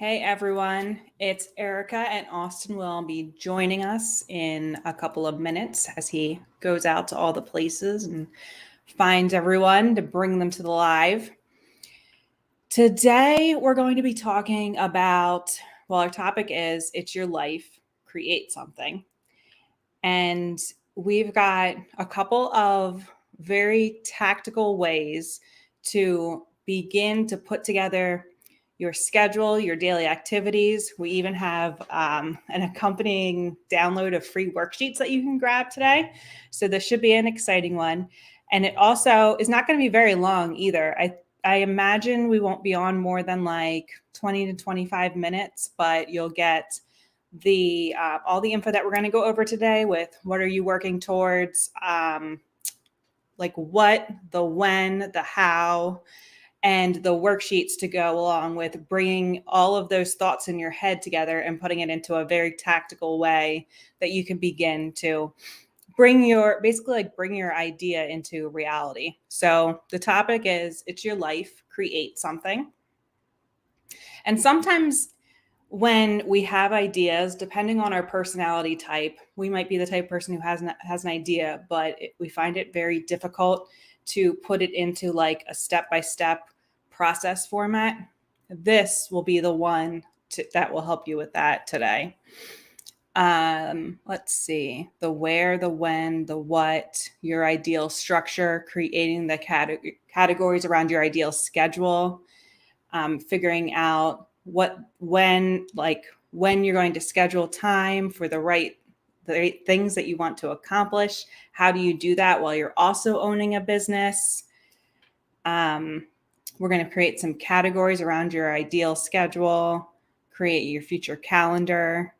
Hey everyone, it's Erica and Austin will be joining us in a couple of minutes as he goes out to all the places and finds everyone to bring them to the live. Today we're going to be talking about, our topic is It's Your Life, Create Something. And we've got a couple of very tactical ways to begin to put together your schedule, your daily activities. We even have an accompanying download of free worksheets that you can grab today. So this should be an exciting one. And it also is not going to be very long either. I imagine we won't be on more than like 20 to 25 minutes, but you'll get the all the info that we're going to go over today with what are you working towards, like what, the when, the how, and the worksheets to go along with bringing all of those thoughts in your head together and putting it into a very tactical way that you can begin to bring your idea into reality. So the topic is It's Your Life, Create Something. And sometimes when we have ideas, depending on our personality type, we might be the type of person who has an idea, but we find it very difficult to put it into like a step-by-step process format. This will be the one that will help you with that today. Let's see, the where, the when, the what, your ideal structure, creating the categories around your ideal schedule, figuring out when you're going to schedule time for the right things that you want to accomplish. How do you do that while you're also owning a business? We're going to create some categories around your ideal schedule, create your future calendar,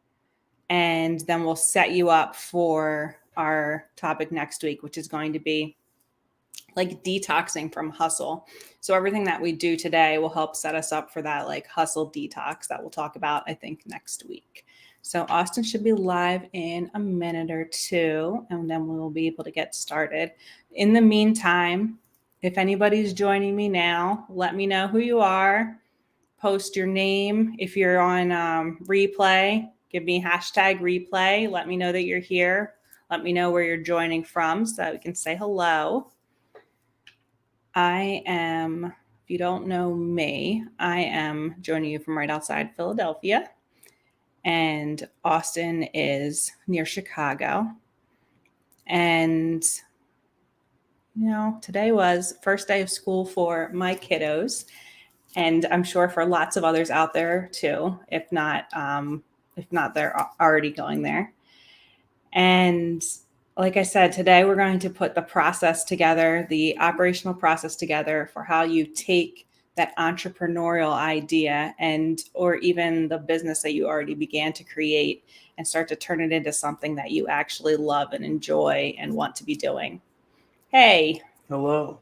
and then we'll set you up for our topic next week, which is going to be like detoxing from hustle. So everything that we do today will help set us up for that like hustle detox that we'll talk about, I think, next week. So Austin should be live in a minute or two, and then we'll be able to get started. In the meantime, if anybody's joining me now, let me know who you are. Post your name. If you're on replay, give me hashtag replay. Let me know that you're here. Let me know where you're joining from so that we can say hello. If you don't know me, I am joining you from right outside Philadelphia, and Austin is near Chicago. And, today was first day of school for my kiddos, and I'm sure for lots of others out there too, if not, they're already going there. And like I said, today we're going to put the process together, the operational process together for how you take that entrepreneurial idea or even the business that you already began to create and start to turn it into something that you actually love and enjoy and want to be doing. Hey. Hello.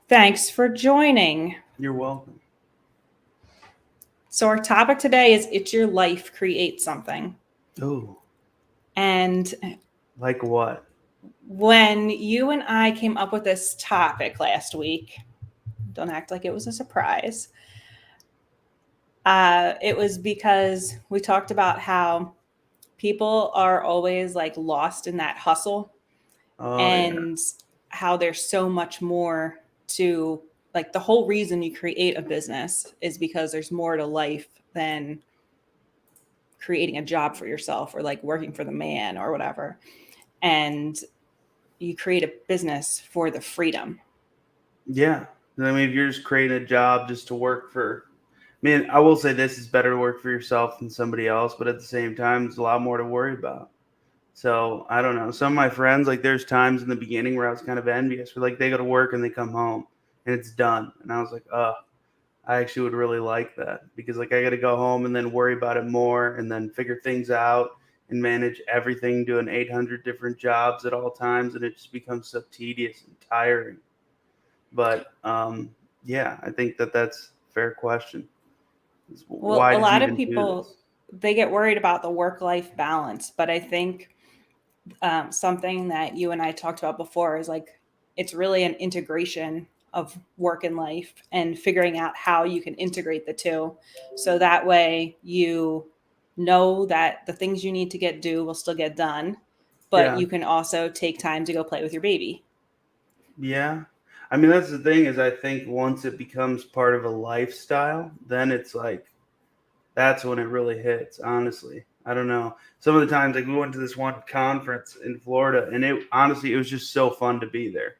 Thanks for joining. You're welcome. So our topic today is It's Your Life, Create Something. Oh. And like what? When you and I came up with this topic last week, don't act like it was a surprise. It was because we talked about how people are always like lost in that hustle, and how there's so much more to, like, the whole reason you create a business is because there's more to life than creating a job for yourself or like working for the man or whatever. And you create a business for the freedom. Yeah. I mean, if you're just creating a job just to work for, I will say this is better to work for yourself than somebody else, but at the same time, there's a lot more to worry about. So I don't know. Some of my friends, like there's times in the beginning where I was kind of envious. Where like they go to work and they come home and it's done. And I was like, I actually would really like that because like I got to go home and then worry about it more and then figure things out and manage everything, doing 800 different jobs at all times. And it just becomes so tedious and tiring. But yeah, I think that's a fair question. Well, a lot of people, they get worried about the work-life balance, but I think something that you and I talked about before is like, it's really an integration of work and life and figuring out how you can integrate the two. So that way you know that the things you need to get do will still get done, but Yeah. you can also take time to go play with your baby. Yeah. I mean, that's the thing is I think once it becomes part of a lifestyle, then it's like that's when it really hits, honestly. I don't know. Some of the times like we went to this one conference in Florida and it honestly it was just so fun to be there.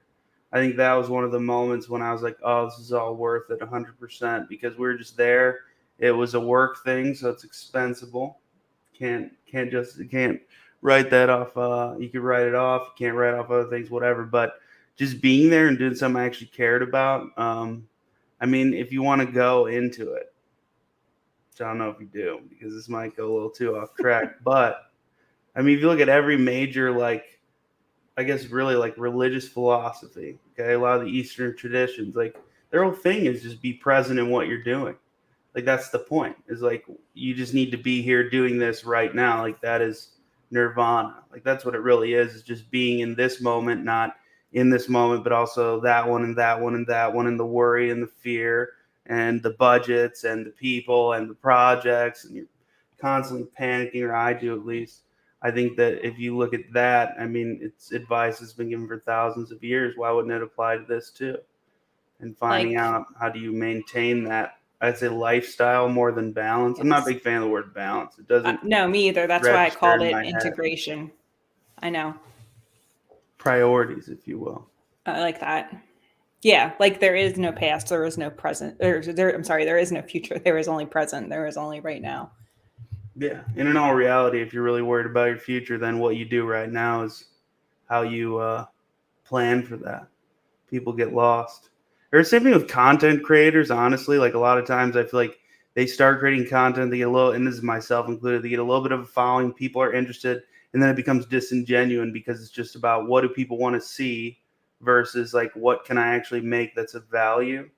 I think that was one of the moments when I was like, "Oh, this is all worth it 100% because we were just there. It was a work thing, so it's expensible. Can't write that off. You can write it off. You can't write off other things, whatever. But just being there and doing something I actually cared about. I mean, if you want to go into it, which I don't know if you do because this might go a little too off track. But I mean, if you look at every major like I guess really like religious philosophy. Okay, a lot of the Eastern traditions, like their whole thing is just be present in what you're doing. Like that's the point. Is like you just need to be here doing this right now. Like that is nirvana. Like that's what it really is just being in this moment, not in this moment, but also that one and that one and that one and the worry and the fear and the budgets and the people and the projects and you're constantly panicking, or I do at least. I think that if you look at that, I mean, it's advice that's been given for thousands of years. Why wouldn't it apply to this too? And finding Like, out how do you maintain that, I'd say lifestyle more than balance. I'm not a yes. big fan of the word balance. It doesn't No, me either. That's why I register called in it my head. integration. I know. Priorities, if you will. I like that. Yeah, like there is no past, there is no present, I'm sorry, there is no future. There is only present. There is only right now. Yeah. And in all reality, if you're really worried about your future, then what you do right now is how you plan for that. People get lost. Or same thing with content creators, honestly. Like a lot of times I feel like they start creating content, they get a little, and this is myself included, they get a little bit of a following, people are interested, and then it becomes disingenuine because it's just about what do people want to see versus like what can I actually make that's of value,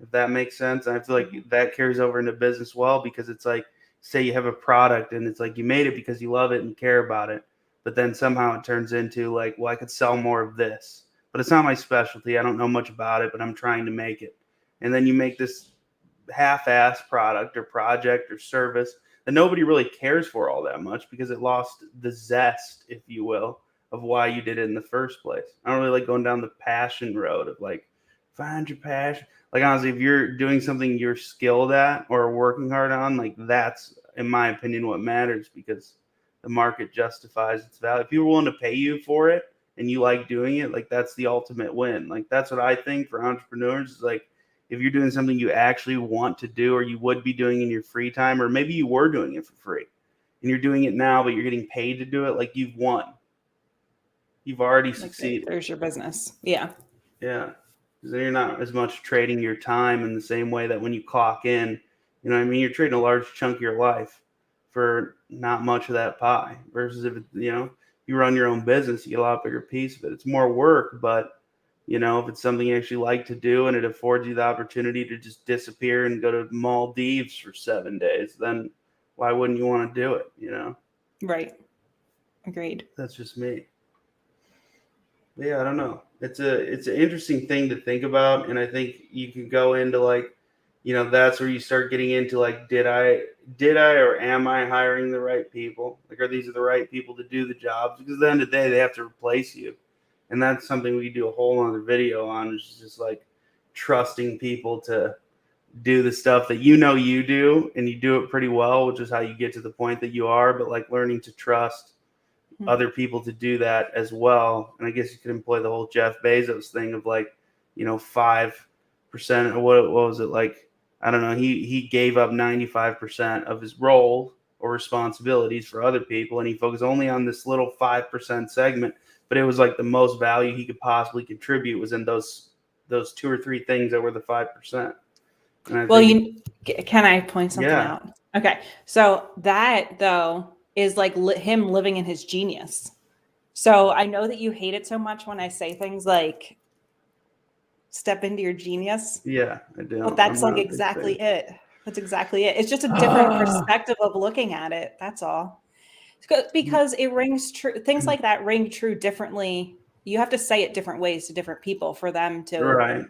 if that makes sense. And I feel like that carries over into business well because it's like, say you have a product and it's like you made it because you love it and care about it, but then somehow it turns into like, well, I could sell more of this, but it's not my specialty. I don't know much about it, but I'm trying to make it. And then you make this half-ass product or project or service that nobody really cares for all that much because it lost the zest, if you will, of why you did it in the first place. I don't really like going down the passion road of like find your passion. Like honestly, if you're doing something you're skilled at or working hard on, like that's in my opinion what matters because the market justifies its value. If people are willing to pay you for it and you like doing it, like that's the ultimate win. Like that's what I think for entrepreneurs is like if you're doing something you actually want to do or you would be doing in your free time, or maybe you were doing it for free and you're doing it now, but you're getting paid to do it, like you've won. You've already Like succeeded. there's your business. Yeah. Yeah. Because then you're not as much trading your time in the same way that when you clock in, you know what I mean? You're trading a large chunk of your life for not much of that pie. Versus if, you run your own business, you get a lot bigger piece of it. It's more work, but, if it's something you actually like to do and it affords you the opportunity to just disappear and go to Maldives for 7 days, then why wouldn't you want to do it? Right. Agreed. That's just me. Yeah, I don't know. It's an interesting thing to think about, and I think you can go into like, that's where you start getting into like, did I or am I hiring the right people? Like, are these the right people to do the jobs? Because at the end of the day, they have to replace you, and that's something we do a whole other video on. Is just like trusting people to do the stuff that you do, and you do it pretty well, which is how you get to the point that you are. But like learning to trust other people to do that as well. And I guess you could employ the whole Jeff Bezos thing of like, 5% or what was it like? I don't know. He gave up 95% of his role or responsibilities for other people, and he focused only on this little 5% segment. But it was like the most value he could possibly contribute was in those two or three things that were the 5%. And I Well, think, can I point something yeah, out? Okay. So that though is like him living in his genius. So I know that you hate it so much when I say things like step into your genius, yeah, I but do. I'm that's like not a big exactly fan. it. That's exactly it. It's just a different perspective of looking at it. That's all. Because it rings true. Things like that ring true differently. You have to say it different ways to different people for them to Right.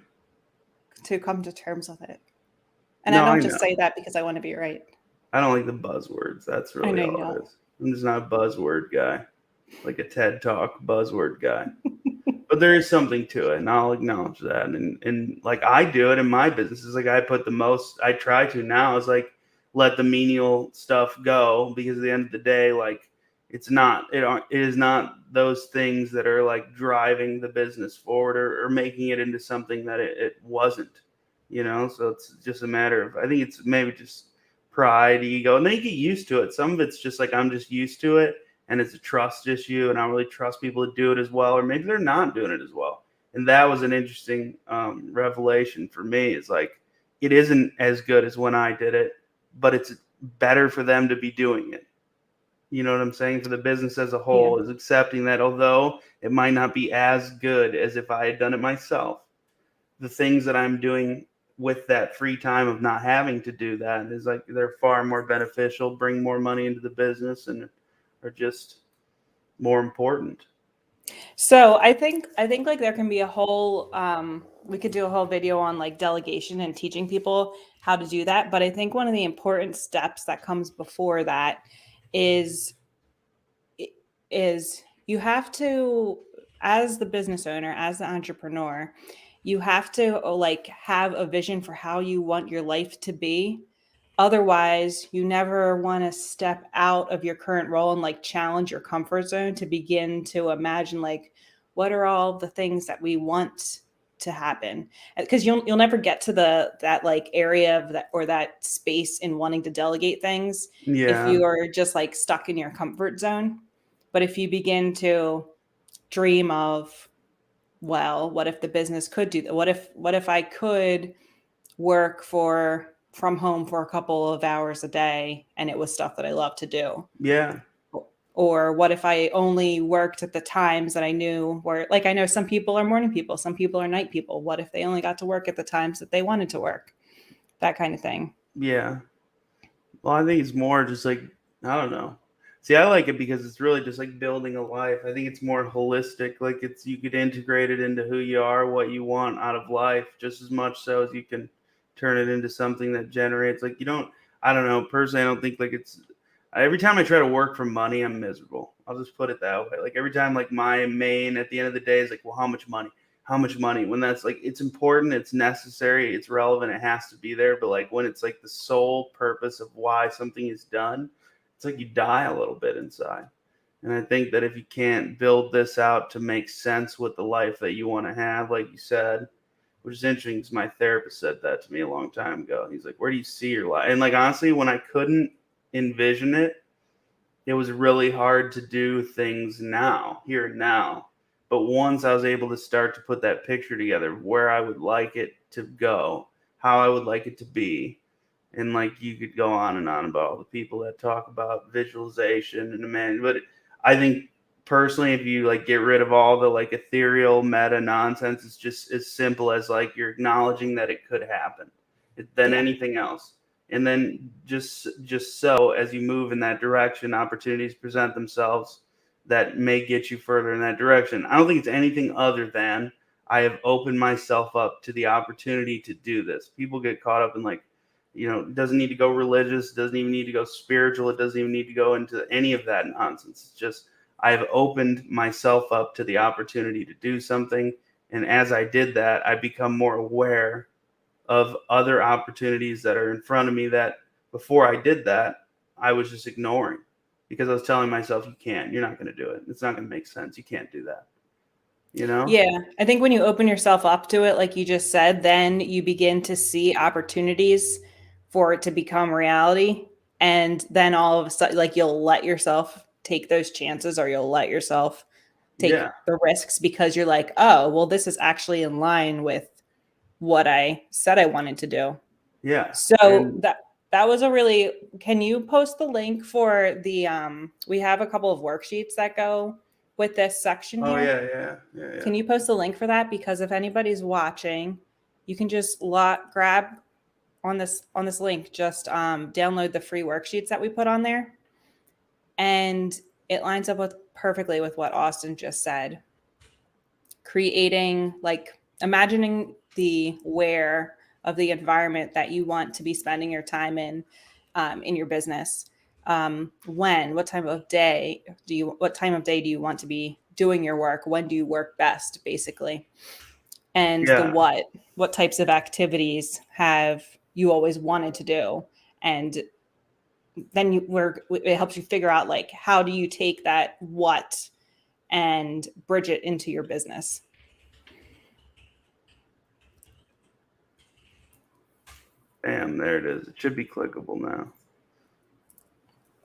to come to terms with it. And I No, I don't just know. say that because I want to be right. I don't like the buzzwords. That's I really know you all don't. it is. I'm just not a buzzword guy, like a TED Talk buzzword guy. But there is something to it, and I'll acknowledge that. And like I do it in my businesses, like I put the most I try to now is like let the menial stuff go, because at the end of the day, like it is not those things that are like driving the business forward, or making it into something that it wasn't, so it's just a matter of, I think it's maybe just pride, ego, and then you get used to it. Some of it's just like I'm just used to it, and it's a trust issue, and I don't really trust people to do it as well, or maybe they're not doing it as well. And that was an interesting revelation for me. Is like it isn't as good as when I did it, but it's better for them to be doing it. You know what I'm saying? For the business as a Yeah. whole, is accepting that although it might not be as good as if I had done it myself, the things that I'm doing with that free time of not having to do that is like they're far more beneficial, bring more money into the business, and are just more important. So I think like there can be a whole we could do a whole video on like delegation and teaching people how to do that. But I think one of the important steps that comes before that is is you have to, as the business owner, as the entrepreneur, you have to like have a vision for how you want your life to be. Otherwise, you never want to step out of your current role and like challenge your comfort zone to begin to imagine like what are all the things that we want to happen, because you'll never get to the that like area of that or that space in wanting to delegate things if Yeah, you are just like stuck in your comfort zone. But if you begin to dream of, well, what if the business could do that? What if I could work for from home for a couple of hours a day and it was stuff that I love to do? yeah, Or what if I only worked at the times that I knew were like, I know some people are morning people, some people are night people. What if they only got to work at the times that they wanted to work? That kind of thing. yeah. Well, I think it's more just like, I don't know. See, I like it because it's really just like building a life. I think it's more holistic. Like it's you could integrate it into who you are, what you want out of life, just as much so as you can turn it into something that generates. Like you don't. I don't know. Personally, I don't think like it's. Every time I try to work for money, I'm miserable. I'll just put it that way. Like every time, like my main at the end of the day is like, well, how much money? How much money? When that's like, it's important, it's necessary, it's relevant, it has to be there. But like when it's like the sole purpose of why something is done, it's like you die a little bit inside. And I think that if you can't build this out to make sense with the life that you want to have, like you said, which is interesting because my therapist said that to me a long time ago. He's like, where do you see your life? And like honestly, when I couldn't envision it, it was really hard to do things now, here and now. But once I was able to start to put that picture together, where I would like it to go, how I would like it to be, and like you could go on and on about all the people that talk about visualization and man, but I think personally, if you like get rid of all the like ethereal meta nonsense, it's just as simple as like you're acknowledging that it could happen, than Yeah. anything else. And then just so as you move in that direction, opportunities present themselves that may get you further in that direction. I don't think it's anything other than I have opened myself up to the opportunity to do this. People get caught up in like, it doesn't need to go religious, it doesn't even need to go spiritual, it doesn't even need to go into any of that nonsense. It's just I have opened myself up to the opportunity to do something. And as I did that, I become more aware of other opportunities that are in front of me that before I did that, I was just ignoring because I was telling myself, you can't, you're not going to do it. It's not going to make sense. You can't do that, you know? Yeah, I think when you open yourself up to it, like you just said, then you begin to see opportunities for it to become reality. And then all of a sudden, like you'll let yourself take those chances or you'll let yourself take Yeah. the risks because you're like, oh, well, this is actually in line with what I said I wanted to do. Yeah. So And that was a really, can you post the link for the we have a couple of worksheets that go with this section oh, here. yeah, yeah, yeah, yeah. Can you post the link for that? Because if anybody's watching, you can just grab on this link, just download the free worksheets that we put on there, and it lines up with perfectly with what Austin just said. Creating like imagining the where of the environment that you want to be spending your time in your business. What time of day what time of day do you want to be doing your work? When do you work best, basically? And the Yeah. what types of activities have you always wanted to do? And then it helps you figure out, like, how do you take that what and bridge it into your business. Bam, there it is. It should be clickable now.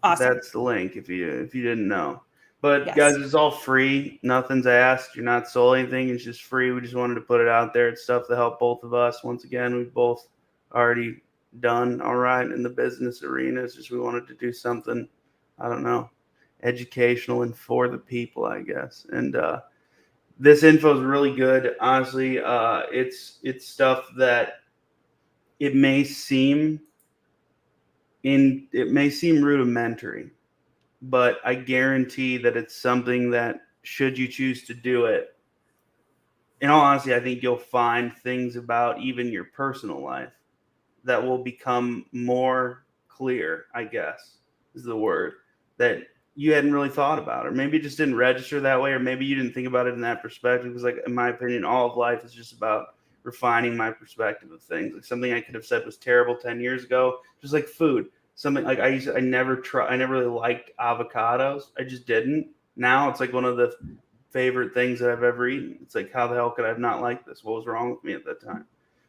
Awesome. That's the link if you didn't know. But guys, Yes. it's all free. Nothing's asked. You're not sold anything. It's just free. We just wanted to put it out there. It's stuff to help both of us. Once again, we've both already done all right in the business arena. It's just we wanted to do something, I don't know, educational and for the people, I guess. And this info is really good. Honestly, it's stuff that it may seem it may seem rudimentary, but I guarantee that it's something that, should you choose to do it, in all honesty, I think you'll find things about even your personal life that will become more clear, I guess is the word, that you hadn't really thought about, or maybe it just didn't register that way, or maybe you didn't think about it in that perspective. Because, like, in my opinion, all of life is just about refining my perspective of things. Like, something I could have said was terrible 10 years ago, just like food. Something like I never really liked avocados. I just didn't. Now it's like one of the favorite things that I've ever eaten. It's like, how the hell could I have not liked this? What was wrong with me at that time?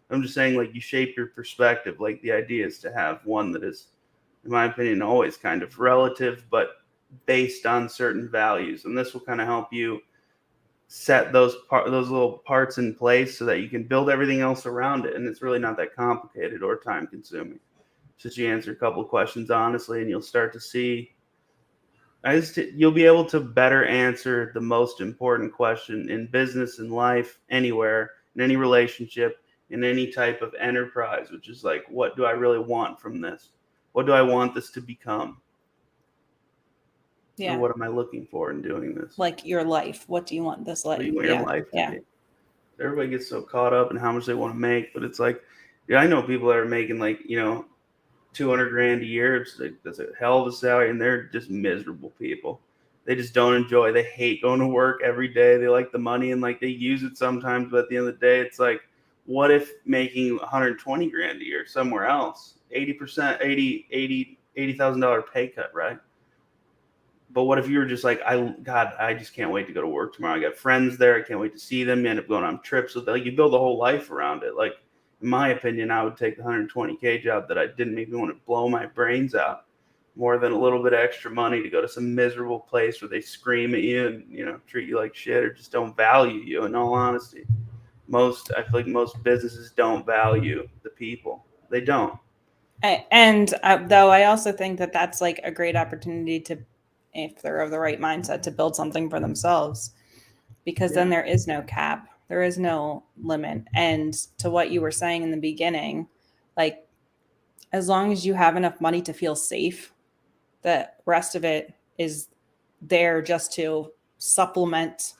I'm just saying, like, you shape your perspective. Like, the idea is to have one that is, in my opinion, always kind of relative, but based on certain values. And this will kind of help you set those little parts in place so that you can build everything else around it. And it's really not that complicated or time consuming. Just you answer a couple of questions honestly, and you'll start to see. You'll be able to better answer the most important question in business, in life, anywhere, in any relationship, in any type of enterprise, which is like, what do I really want from this? What do I want this to become? Or Yeah. what am I looking for in doing this? Like your life. What do you want this What do life? you want your Yeah. life to Yeah. be? Everybody gets so caught up in how much they want to make, but it's like, yeah, I know people that are making, like, 200 grand a year. It's like, that's a hell of a salary, and they're just miserable people. They just don't enjoy. They hate going to work every day. They like the money, and like they use it sometimes, but at the end of the day, it's like, what if making 120 grand a year somewhere else, 80%, 80,000 dollar pay cut, right? But what if you were just like, I just can't wait to go to work tomorrow. I got friends there. I can't wait to see them. You end up going on trips with them. Like, you build a whole life around it. Like, in my opinion, I would take the 120K job that I didn't make me want to blow my brains out, more than a little bit of extra money to go to some miserable place where they scream at you and, treat you like shit, or just don't value you. In all honesty, I feel like most businesses don't value the people. They don't. And though I also think that that's like a great opportunity to, if they're of the right mindset, to build something for themselves, because then Yeah. there is no cap, there is no limit. And to what you were saying in the beginning, like, as long as you have enough money to feel safe, the rest of it is there just to supplement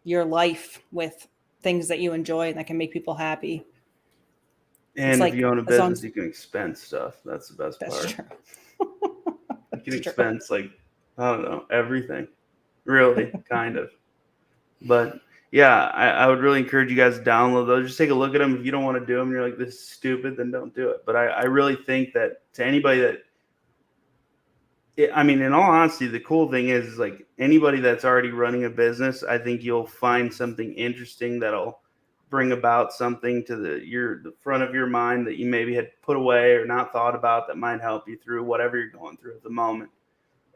your life with things that you enjoy and that can make people happy. It's And if like, you own a as long business, as you can expense stuff. That's the best that's part. true. You can That's true. expense, like, I don't know, everything. Really, kind of. But yeah, I would really encourage you guys to download those. Just take a look at them. If you don't want to do them, you're like, this is stupid, then don't do it. But I really think that, to anybody that, I mean, in all honesty, the cool thing is like, anybody that's already running a business, I think you'll find something interesting that'll bring about something to the front of your mind that you maybe had put away or not thought about, that might help you through whatever you're going through at the moment.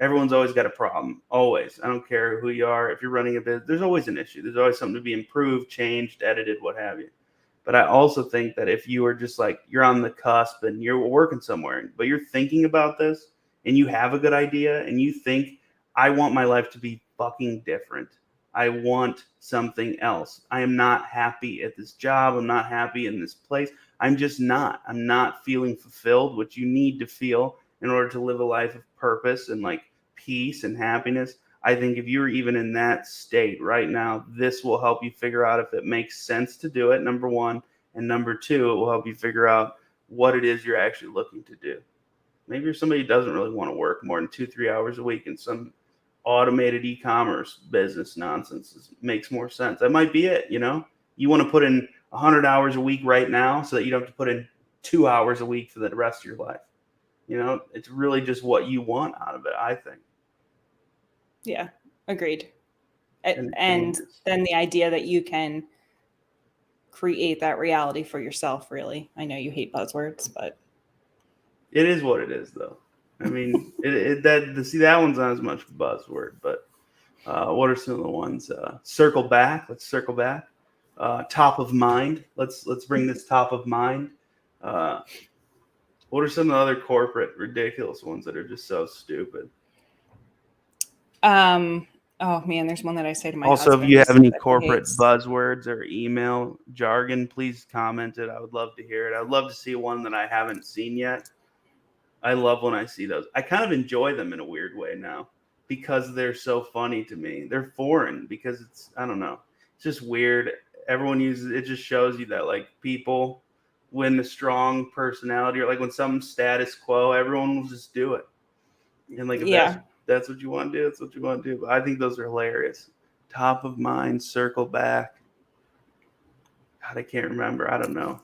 Everyone's always got a problem. Always. I don't care who you are. If you're running a business, there's always an issue. There's always something to be improved, changed, edited, what have you. But I also think that if you are just like, you're on the cusp and you're working somewhere, but you're thinking about this and you have a good idea and you think, I want my life to be fucking different. I want something else. I am not happy at this job. I'm not happy in this place. I'm just not. I'm not feeling fulfilled, which you need to feel in order to live a life of purpose and like peace and happiness. I think if you're even in that state right now, this will help you figure out if it makes sense to do it, number one. And number two, it will help you figure out what it is you're actually looking to do. Maybe you're somebody who doesn't really want to work more than 2-3 hours a week in some automated e-commerce business nonsense. Makes more sense. That might be it. You want to put in 100 hours a week right now so that you don't have to put in 2 hours a week for the rest of your life. It's really just what you want out of it, I think. Yeah, agreed. And And then the idea that you can create that reality for yourself, really. I know you hate buzzwords, but it is what it is, though. I mean, that one's not as much a buzzword, but what are some of the ones? Circle back. Let's circle back. Top of mind. Let's bring this top of mind. What are some of the other corporate ridiculous ones that are just so stupid? Oh man, there's one that I say to my also, husband. if you have any corporate hates. buzzwords or email jargon, please comment it. I would love to hear it. I would love to see one that I haven't seen yet. I love when I see those. I kind of enjoy them in a weird way now because they're so funny to me. They're foreign because I don't know. It's just weird. Everyone uses it. Just shows you that like people, when the strong personality or like when some status quo, everyone will just do it. And like if that's what you want to do, that's what you want to do. But I think those are hilarious. Top of mind, circle back. God, I can't remember. I don't know.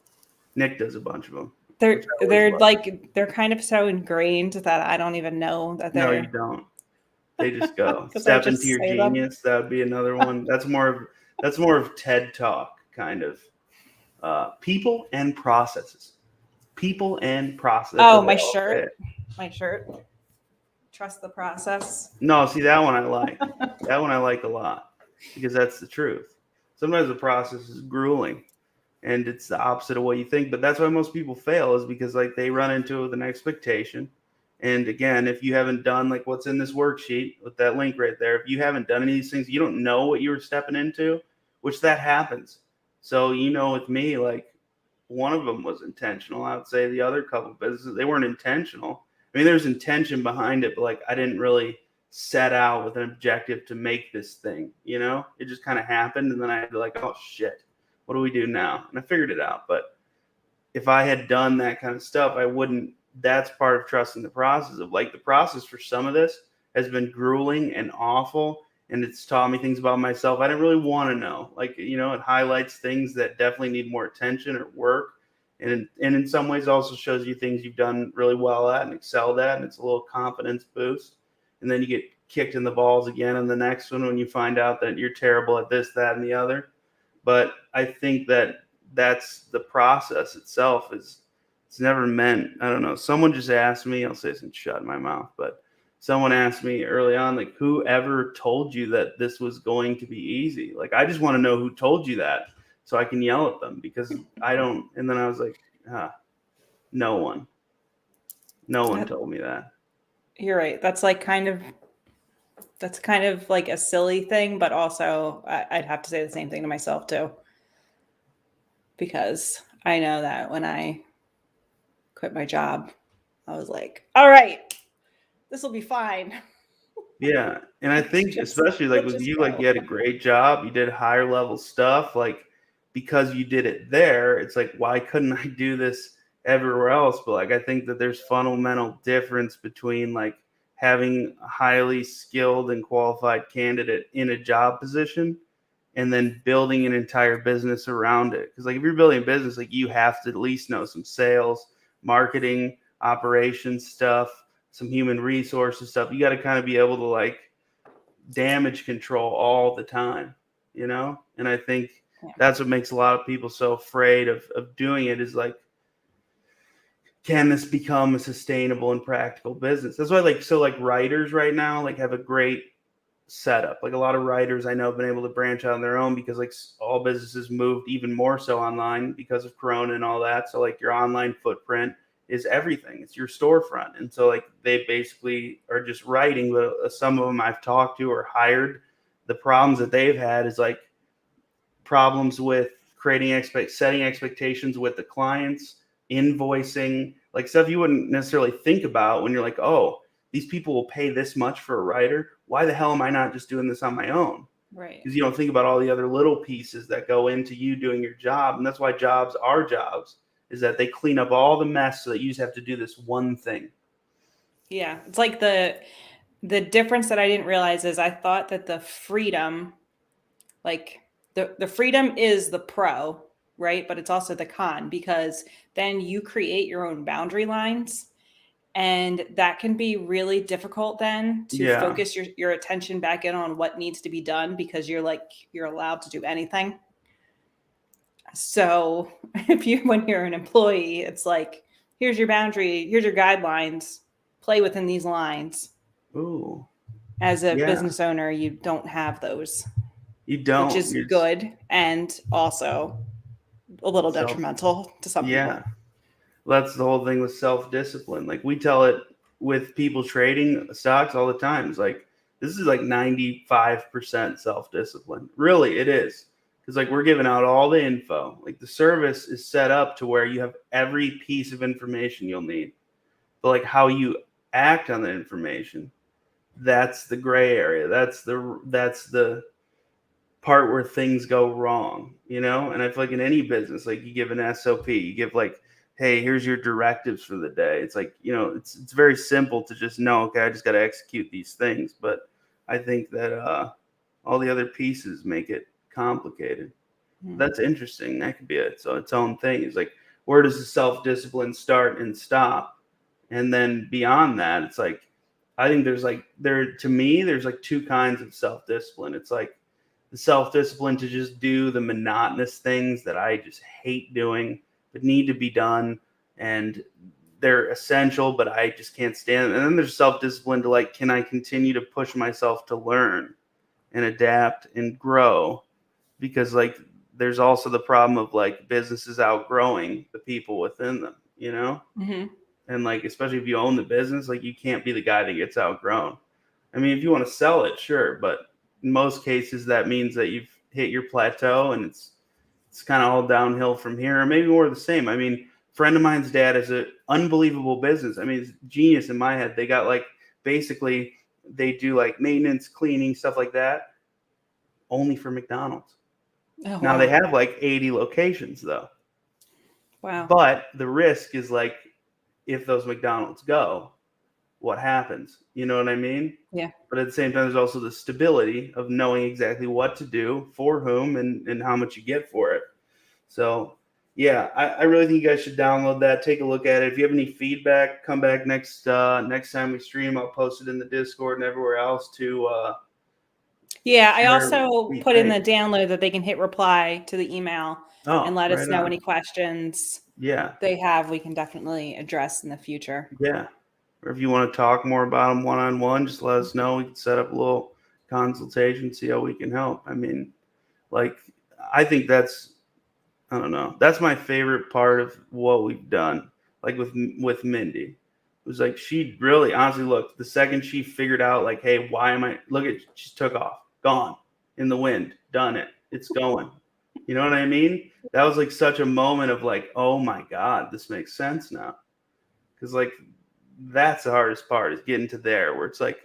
Nick does a bunch of them. They're kind of so ingrained that I don't even know that they're. No, you don't. They just go. Step into your genius. That would be another one. That's more of TED Talk kind of. People and processes. People and processes. Oh, my shirt. My shirt. Trust the process. No, see that one I like. That one I like a lot because that's the truth. Sometimes the process is grueling and it's the opposite of what you think, but that's why most people fail is because like they run into it with an expectation. And again, if you haven't done like what's in this worksheet with that link right there, if you haven't done any of these things, you don't know what you were stepping into, which that happens. So, with me, like one of them was intentional. I would say the other couple of businesses, they weren't intentional. I mean, there's intention behind it, but like I didn't really set out with an objective to make this thing, it just kind of happened. And then I had to like, oh shit, what do we do now? And I figured it out. But if I had done that kind of stuff, I wouldn't. That's part of trusting the process of like the process for some of this has been grueling and awful. And it's taught me things about myself I didn't really want to know. Like, it highlights things that definitely need more attention or work. And in some ways also shows you things you've done really well at and excelled at. And it's a little confidence boost. And then you get kicked in the balls again in the next one when you find out that you're terrible at this, that, and the other. But I think that's the process itself it's never meant, I don't know. Someone just asked me, I'll say some shut in my mouth, but someone asked me early on, like, whoever told you that this was going to be easy? Like, I just want to know who told you that so I can yell at them because I don't. And then I was like, no one told me that. You're right. That's kind of like a silly thing, but also I'd have to say the same thing to myself too. Because I know that when I quit my job, I was like, all right, this will be fine. Yeah. And I think especially like with you, like you had a great job, you did higher level stuff, like because you did it there, it's like, why couldn't I do this everywhere else? But like I think that there's fundamental difference between like having a highly skilled and qualified candidate in a job position and then building an entire business around it. Because like if you're building a business, like you have to at least know some sales, marketing, operations stuff, some human resources stuff. You got to kind of be able to like damage control all the time, And I think that's what makes a lot of people so afraid of doing it is like, can this become a sustainable and practical business? That's why like writers right now like have a great setup. Like a lot of writers I know have been able to branch out on their own because like all businesses moved even more so online because of Corona and all that. So like your online footprint is everything. It's your storefront. And so like they basically are just writing, but some of them I've talked to or hired, the problems that they've had is like problems with setting expectations with the clients, invoicing, like stuff you wouldn't necessarily think about when you're like, oh, these people will pay this much for a writer. Why the hell am I not just doing this on my own? Right. because you don't think about all the other little pieces that go into you doing your job. And that's why jobs are jobs, is that they clean up all the mess so that you just have to do this one thing. Yeah. It's like the difference that I didn't realize is I thought that the freedom, like the freedom is the pro, right? But it's also the con, because then you create your own boundary lines, and that can be really difficult then to Yeah. focus your attention back in on what needs to be done, because you're allowed to do anything. So if you when you're an employee, it's like, here's your boundary, here's your guidelines, play within these lines. Ooh. As a Yeah. business owner, you don't have those, You which don't. is It's good and also a little self. detrimental to some Yeah. people. That's the whole thing with self discipline. Like we tell it with people trading stocks all the time. It's like this is like 95% self discipline. Really, it is. Because like we're giving out all the info. Like the service is set up to where you have every piece of information you'll need. But like how you act on the information, that's the gray area. That's the part where things go wrong, you know? And I feel like in any business, like you give an SOP, you give like, hey, here's your directives for the day. It's like, you know, it's very simple to just know, okay, I just got to execute these things. But I think that all the other pieces make it complicated. Mm. That's interesting. That could be its own thing. It's like, where does the self discipline start and stop? And then beyond that, it's like, I think to me, there's like two kinds of self discipline. It's like, the self discipline to just do the monotonous things that I just hate doing, but need to be done. And they're essential, but I just can't stand them. And then there's self discipline to like, can I continue to push myself to learn and adapt and grow? Because like, there's also the problem of like businesses outgrowing the people within them, you know? Mm-hmm. And like, especially if you own the business, like, you can't be the guy that gets outgrown. I mean, if you want to sell it, sure, but in most cases, that means that you've hit your plateau and it's kind of all downhill from here, or maybe more of the same. I mean, a friend of mine's dad is an unbelievable business. I mean, it's genius in my head. They got like basically they do like maintenance, cleaning, stuff like that, only for McDonald's. Oh, Now they wow. have like 80 locations though, Wow. but the risk is like if those McDonald's go, what happens? You know what I mean? Yeah. But at the same time, there's also the stability of knowing exactly what to do for whom and how much you get for it. So, yeah, I really think you guys should download that, take a look at it. If you have any feedback, come back next time we stream. I'll post it in the Discord and everywhere else to Yeah. I share what also you put in think. the download that they can hit reply to the email and Oh, let us right know on. any questions Yeah, they have. We can definitely address in the future. yeah. Or if you want to talk more about them one on one, just let us know. We can set up a little consultation, see how we can help. I mean, like, I think I don't know. That's my favorite part of what we've done. Like with Mindy, it was like she really honestly looked the second she figured out like, hey, why am I? Look at she took off, gone in the wind, done it. It's going. You know what I mean? That was like such a moment of like, oh my god, this makes sense now. Because like that's the hardest part is getting to there where it's like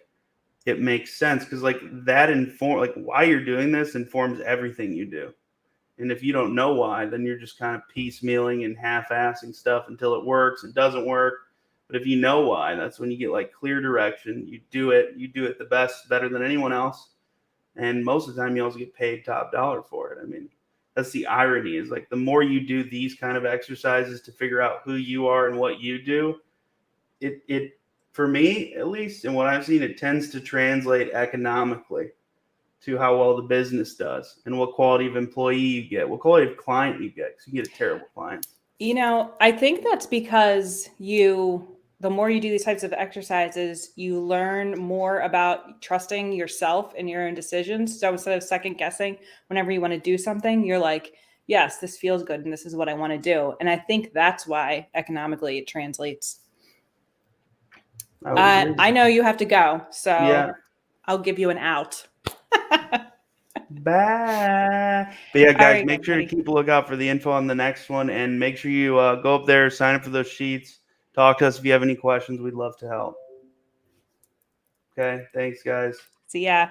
it makes sense because like that inform like why you're doing this informs everything you do. And if you don't know why, then you're just kind of piecemealing and half-assing stuff until it works and doesn't work. But if you know why, that's when you get like clear direction. You do it the best, better than anyone else. And most of the time you also get paid top dollar for it. I mean, that's the irony is like the more you do these kind of exercises to figure out who you are and what you do, it for me at least, and what I've seen, it tends to translate economically to how well the business does and what quality of employee you get, what quality of client you get, because you get a terrible client. I think that's because the more you do these types of exercises, you learn more about trusting yourself and your own decisions. So instead of second guessing whenever you want to do something, you're like, yes, this feels good and this is what I want to do. And I think that's why economically it translates. I would agree. I know you have to go, Yeah. so I'll give you an out. Bye. But yeah, All guys, right, make sure to buddy. keep a lookout for the info on the next one and make sure you go up there, sign up for those sheets, talk to us if you have any questions. We'd love to help. Okay. Thanks, guys. See ya.